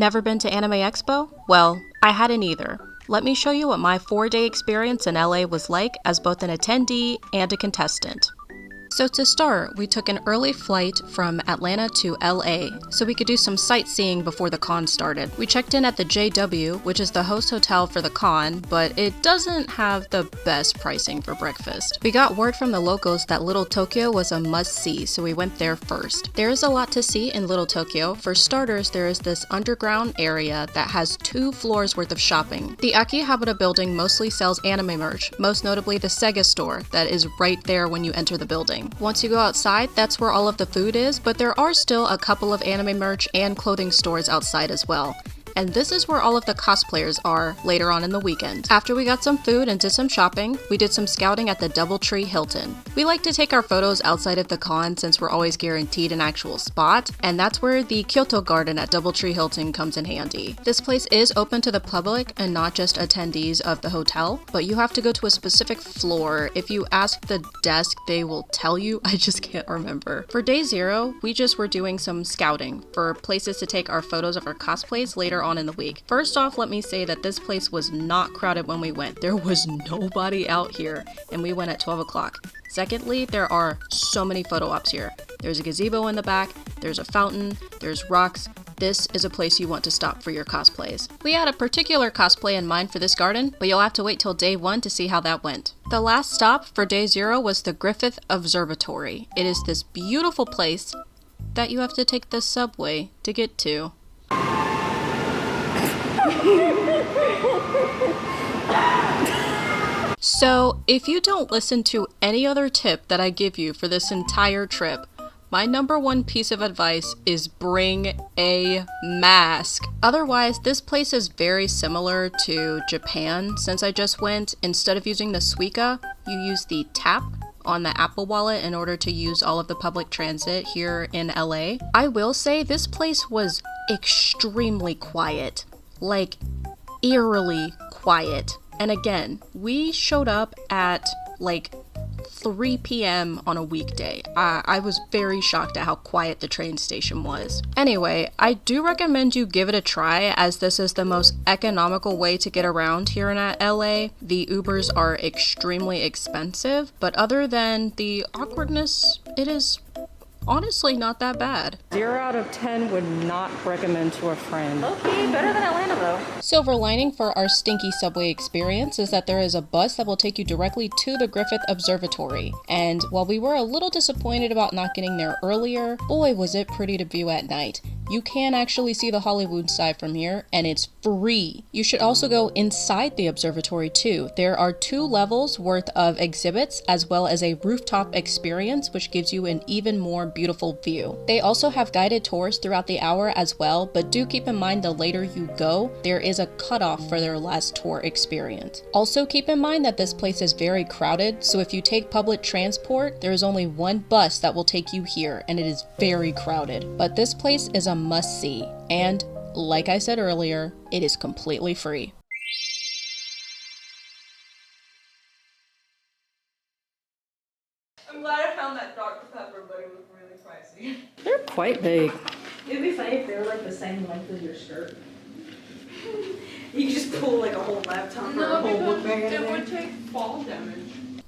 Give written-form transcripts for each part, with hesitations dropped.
Never been to Anime Expo? Well, I hadn't either. Let me show you what my 4-day experience in LA was like as both an attendee and a contestant. So to start, we took an early flight from Atlanta to LA so we could do some sightseeing before the con started. We checked in at the JW, which is the host hotel for the con, but it doesn't have the best pricing for breakfast. We got word from the locals that Little Tokyo was a must-see, so we went there first. There is a lot to see in Little Tokyo. For starters, there is this underground area that has 2 floors worth of shopping. The Akihabara building mostly sells anime merch, most notably the Sega store that is right there when you enter the building. Once you go outside, that's where all of the food is, but there are still a couple of anime merch and clothing stores outside as well. And this is where all of the cosplayers are later on in the weekend. After we got some food and did some shopping, we did some scouting at the Doubletree Hilton. We like to take our photos outside of the con since we're always guaranteed an actual spot, and that's where the Kyoto Garden at Doubletree Hilton comes in handy. This place is open to the public and not just attendees of the hotel, but you have to go to a specific floor. If you ask the desk, they will tell you. I just can't remember. For day 0, we just were doing some scouting for places to take our photos of our cosplays later on in the week. First off, let me say that this place was not crowded when we went. There was nobody out here, and we went at 12 o'clock. Secondly, there are so many photo ops here. There's a gazebo in the back, there's a fountain, there's rocks. This is a place you want to stop for your cosplays. We had a particular cosplay in mind for this garden, but you'll have to wait till day 1 to see how that went. The last stop for day 0 was the Griffith Observatory. It is this beautiful place that you have to take the subway to get to. So, if you don't listen to any other tip that I give you for this entire trip, my number 1 piece of advice is bring a mask. Otherwise, this place is very similar to Japan. Since I just went, instead of using the Suica, you use the tap on the Apple Wallet in order to use all of the public transit here in LA. I will say this place was extremely quiet. Like, eerily quiet. And again, we showed up at like 3 p.m. on a weekday. I was very shocked at how quiet the train station was. Anyway, I do recommend you give it a try, as this is the most economical way to get around here in LA. The Ubers are extremely expensive, but other than the awkwardness, it is honestly not that bad. 0 out of 10 would not recommend to a friend. Okay, better than Atlanta though. Silver lining for our stinky subway experience is that there is a bus that will take you directly to the Griffith Observatory. And while we were a little disappointed about not getting there earlier, boy was it pretty to view at night. You can actually see the Hollywood side from here, and it's free. You should also go inside the observatory too. There are 2 levels worth of exhibits, as well as a rooftop experience, which gives you an even more beautiful view. They also have guided tours throughout the hour as well, but do keep in mind the later you go, there is a cutoff for their last tour experience. Also keep in mind that this place is very crowded, so if you take public transport, there is only 1 bus that will take you here, and it is very crowded. But this place is a must-see, and like I said earlier, it is completely free. I'm glad I found that Dr. Pepper, but it was really pricey. They're quite big. It'd be funny if they were like the same length as your skirt. You could just pull like a whole laptop or a whole book bag. It would take fall damage.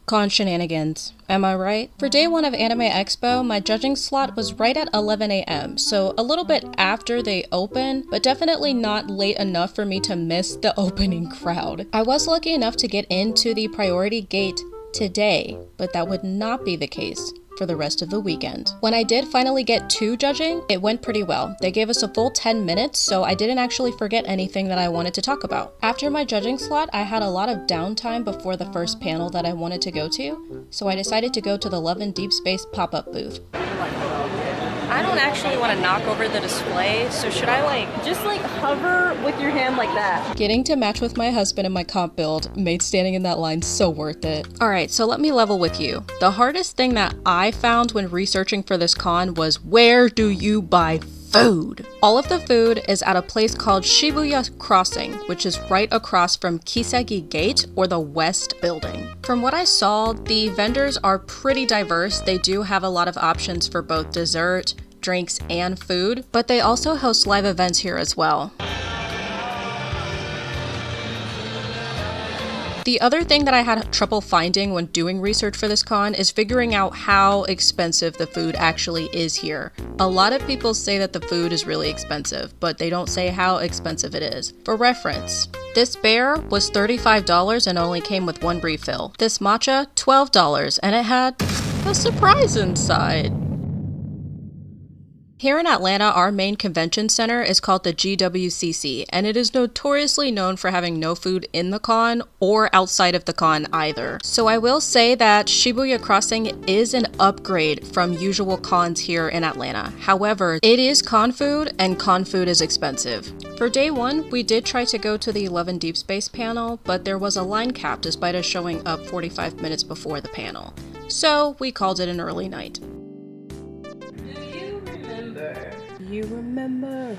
Con shenanigans, am I right? For day 1 of Anime Expo, my judging slot was right at 11 a.m, so a little bit after they open, but definitely not late enough for me to miss the opening crowd. I was lucky enough to get into the priority gate today, but that would not be the case for the rest of the weekend. When I did finally get to judging, it went pretty well. They gave us a full 10 minutes, so I didn't actually forget anything that I wanted to talk about. After my judging slot, I had a lot of downtime before the first panel that I wanted to go to, so I decided to go to the Love in Deep Space pop-up booth. I don't actually want to knock over the display, so should I just hover with your hand like that? Getting to match with my husband in my comp build made standing in that line so worth it. Alright, so let me level with you. The hardest thing that I found when researching for this con was, where do you buy food? All of the food is at a place called Shibuya Crossing, which is right across from Kisagi Gate, or the West Building. From what I saw, the vendors are pretty diverse. They do have a lot of options for both dessert, drinks, and food, but they also host live events here as well. The other thing that I had trouble finding when doing research for this con is figuring out how expensive the food actually is here. A lot of people say that the food is really expensive, but they don't say how expensive it is. For reference, this bear was $35 and only came with one refill. This matcha, $12, and it had a surprise inside. Here in Atlanta, our main convention center is called the GWCC, and it is notoriously known for having no food in the con or outside of the con either. So I will say that Shibuya Crossing is an upgrade from usual cons here in Atlanta. However, it is con food, and con food is expensive. For day one, we did try to go to the 11 Deep Space panel, but there was a line cap despite us showing up 45 minutes before the panel. So we called it an early night. You remember?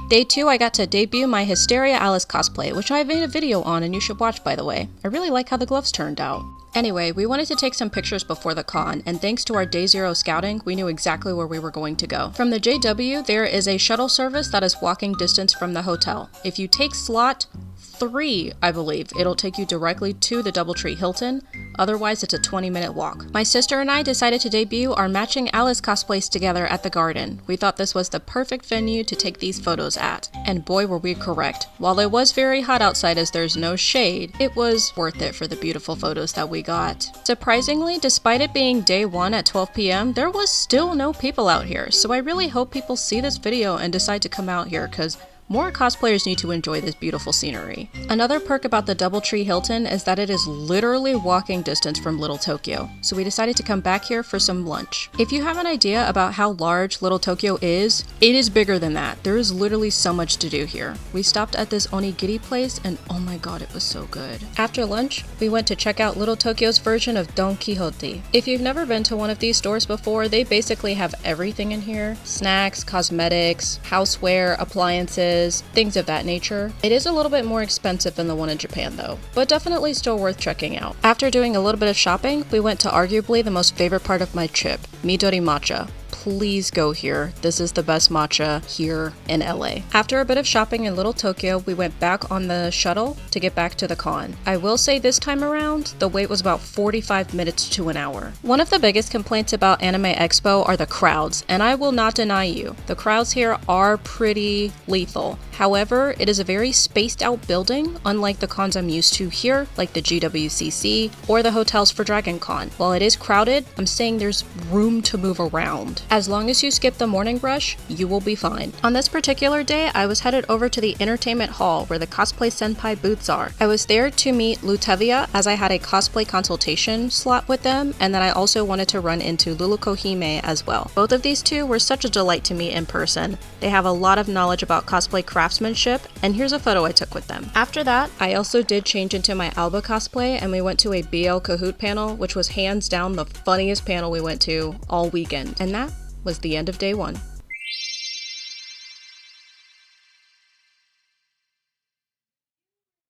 Day 2, I got to debut my Hysteria Alice cosplay, which I made a video on and you should watch, by the way. I really like how the gloves turned out. Anyway, we wanted to take some pictures before the con, and thanks to our Day 0 scouting, we knew exactly where we were going to go. From the JW, there is a shuttle service that is walking distance from the hotel. If you take slot 3, I believe, it'll take you directly to the Doubletree Hilton. Otherwise, it's a 20-minute walk. My sister and I decided to debut our matching Alice cosplays together at the Garden. We thought this was the perfect venue to take these photos at. And boy, were we correct. While it was very hot outside as there's no shade, it was worth it for the beautiful photos that we got. Surprisingly, despite it being day 1 at 12 p.m., there was still no people out here. So I really hope people see this video and decide to come out here, because more cosplayers need to enjoy this beautiful scenery. Another perk about the Doubletree Hilton is that it is literally walking distance from Little Tokyo, so we decided to come back here for some lunch. If you have an idea about how large Little Tokyo is, it is bigger than that. There is literally so much to do here. We stopped at this onigiri place and oh my god, it was so good. After lunch, we went to check out Little Tokyo's version of Don Quixote. If you've never been to one of these stores before, they basically have everything in here. Snacks, cosmetics, houseware, appliances, things of that nature. It is a little bit more expensive than the one in Japan though, but definitely still worth checking out. After doing a little bit of shopping, we went to arguably the most favorite part of my trip, Midori Matcha. Please go here. This is the best matcha here in LA. After a bit of shopping in Little Tokyo, we went back on the shuttle to get back to the con. I will say this time around, the wait was about 45 minutes to an hour. One of the biggest complaints about Anime Expo are the crowds, and I will not deny you, the crowds here are pretty lethal. However, it is a very spaced out building, unlike the cons I'm used to here, like the GWCC or the hotels for Dragon Con. While it is crowded, I'm saying there's room to move around. As long as you skip the morning rush, you will be fine. On this particular day, I was headed over to the entertainment hall where the cosplay senpai booths are. I was there to meet Lutevia as I had a cosplay consultation slot with them, and then I also wanted to run into Lulukohime as well. Both of these two were such a delight to meet in person. They have a lot of knowledge about cosplay craftsmanship, and here's a photo I took with them. After that, I also did change into my Alba cosplay and we went to a BL Kahoot panel, which was hands down the funniest panel we went to all weekend. And that was the end of day 1.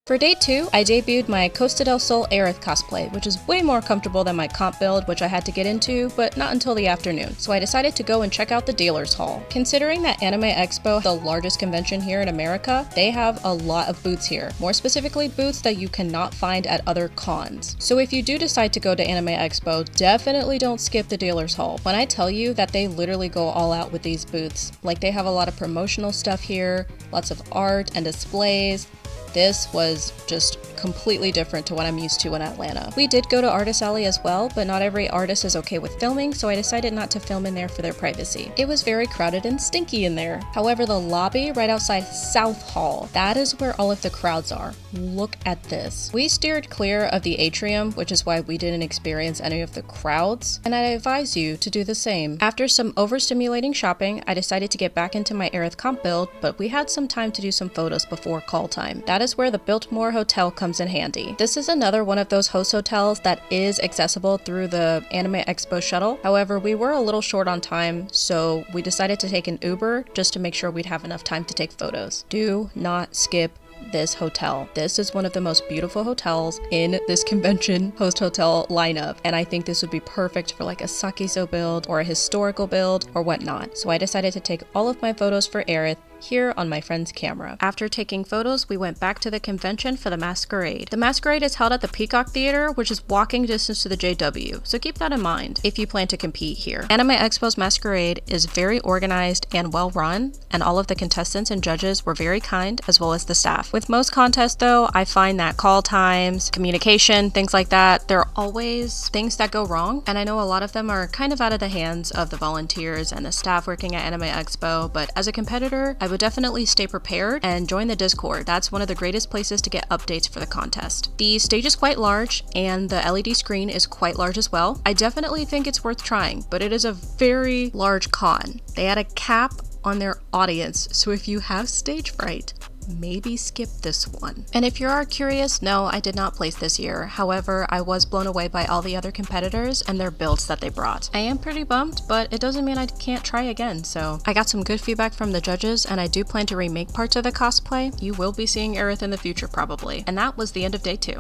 For day 2, I debuted my Costa del Sol Aerith cosplay, which is way more comfortable than my comp build, which I had to get into, but not until the afternoon, so I decided to go and check out the dealer's hall. Considering that Anime Expo, the largest convention here in America, they have a lot of booths here, more specifically booths that you cannot find at other cons. So if you do decide to go to Anime Expo, definitely don't skip the dealer's hall. When I tell you that they literally go all out with these booths, like they have a lot of promotional stuff here, lots of art and displays. This was just completely different to what I'm used to in Atlanta. We did go to Artist Alley as well, but not every artist is okay with filming, so I decided not to film in there for their privacy. It was very crowded and stinky in there. However, the lobby right outside South Hall, that is where all of the crowds are. Look at this. We steered clear of the atrium, which is why we didn't experience any of the crowds, and I advise you to do the same. After some overstimulating shopping, I decided to get back into my Aerith comp build, but we had some time to do some photos before call time. That is where the Biltmore Hotel comes in handy. This is another one of those host hotels that is accessible through the Anime Expo shuttle. However, we were a little short on time, so we decided to take an Uber just to make sure we'd have enough time to take photos. Do not skip this hotel. This is one of the most beautiful hotels in this convention host hotel lineup, and I think this would be perfect for like a sakiso build or a historical build or whatnot. So I decided to take all of my photos for Aerith here on my friend's camera. After taking photos, we went back to the convention for the masquerade. The masquerade is held at the Peacock Theater, which is walking distance to the JW, so keep that in mind if you plan to compete here. Anime Expo's masquerade is very organized and well run, and all of the contestants and judges were very kind, as well as the staff. With most contests though, I find that call times, communication, things like that, there are always things that go wrong, and I know a lot of them are kind of out of the hands of the volunteers and the staff working at Anime Expo, but as a competitor, I would definitely stay prepared and join the Discord. That's one of the greatest places to get updates for the contest. The stage is quite large and the LED screen is quite large as well. I definitely think it's worth trying, but it is a very large con. They had a cap on their audience, so if you have stage fright, maybe skip this one. And if you are curious, no, I did not place this year. However, I was blown away by all the other competitors and their builds that they brought. I am pretty bummed, but it doesn't mean I can't try again. So I got some good feedback from the judges, and I do plan to remake parts of the cosplay. You will be seeing Aerith in the future probably. And that was the end of day 2.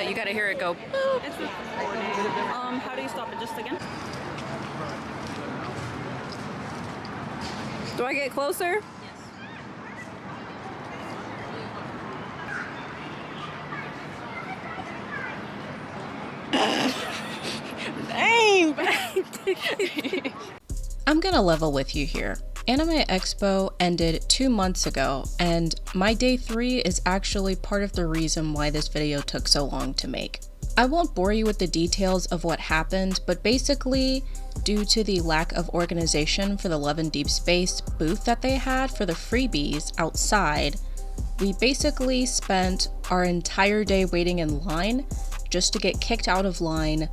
You gotta hear it go. Boop. It's recording. How do you stop it? Just again? Do I get closer? Yes. Dang! I'm gonna level with you here. Anime Expo ended 2 months ago, and my day 3 is actually part of the reason why this video took so long to make. I won't bore you with the details of what happened, but basically, due to the lack of organization for the Love in Deep Space booth that they had for the freebies outside, we basically spent our entire day waiting in line just to get kicked out of line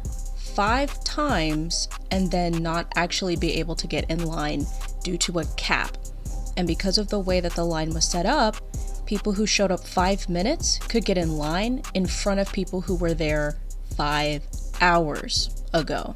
5 times and then not actually be able to get in line due to a cap. And because of the way that the line was set up, people who showed up 5 minutes could get in line in front of people who were there 5 hours ago.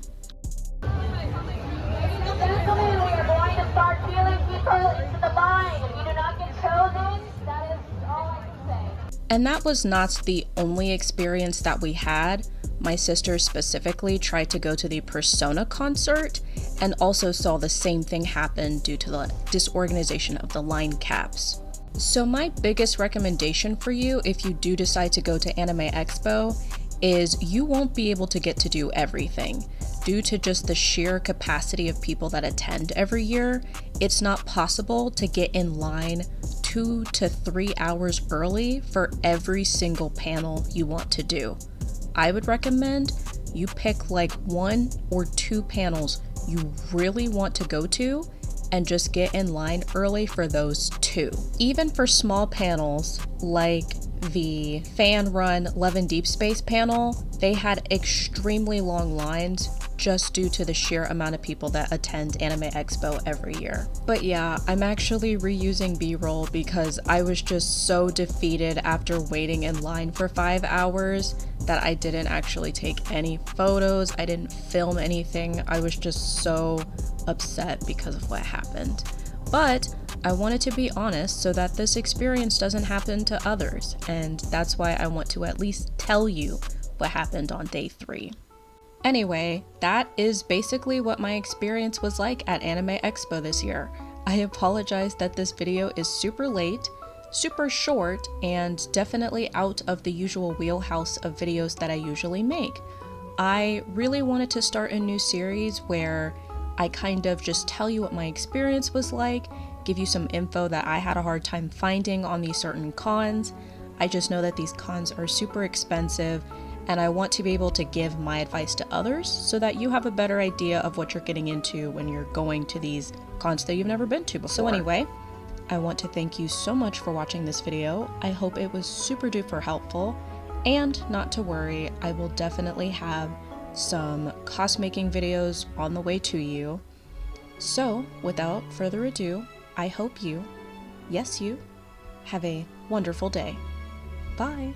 And that was not the only experience that we had. My sister specifically tried to go to the Persona concert and also saw the same thing happen due to the disorganization of the line caps. So my biggest recommendation for you if you do decide to go to Anime Expo is you won't be able to get to do everything. Due to just the sheer capacity of people that attend every year, it's not possible to get in line 2 to 3 hours early for every single panel you want to do. I would recommend you pick like 1 or 2 panels you really want to go to and just get in line early for those 2. Even for small panels like the fan run Love in Deep Space panel, they had extremely long lines just due to the sheer amount of people that attend Anime Expo every year. But yeah, I'm actually reusing B-roll because I was just so defeated after waiting in line for 5 hours that I didn't actually take any photos, I didn't film anything. I was just so upset because of what happened. But I wanted to be honest so that this experience doesn't happen to others, and that's why I want to at least tell you what happened on day 3. Anyway, that is basically what my experience was like at Anime Expo this year. I apologize that this video is super late, super short, and definitely out of the usual wheelhouse of videos that I usually make. I really wanted to start a new series where I kind of just tell you what my experience was like, give you some info that I had a hard time finding on these certain cons. I just know that these cons are super expensive, and I want to be able to give my advice to others so that you have a better idea of what you're getting into when you're going to these cons that you've never been to before. So anyway, I want to thank you so much for watching this video. I hope it was super duper helpful, and not to worry, I will definitely have some cost making videos on the way to you. So without further ado, I hope you, yes you, have a wonderful day. Bye!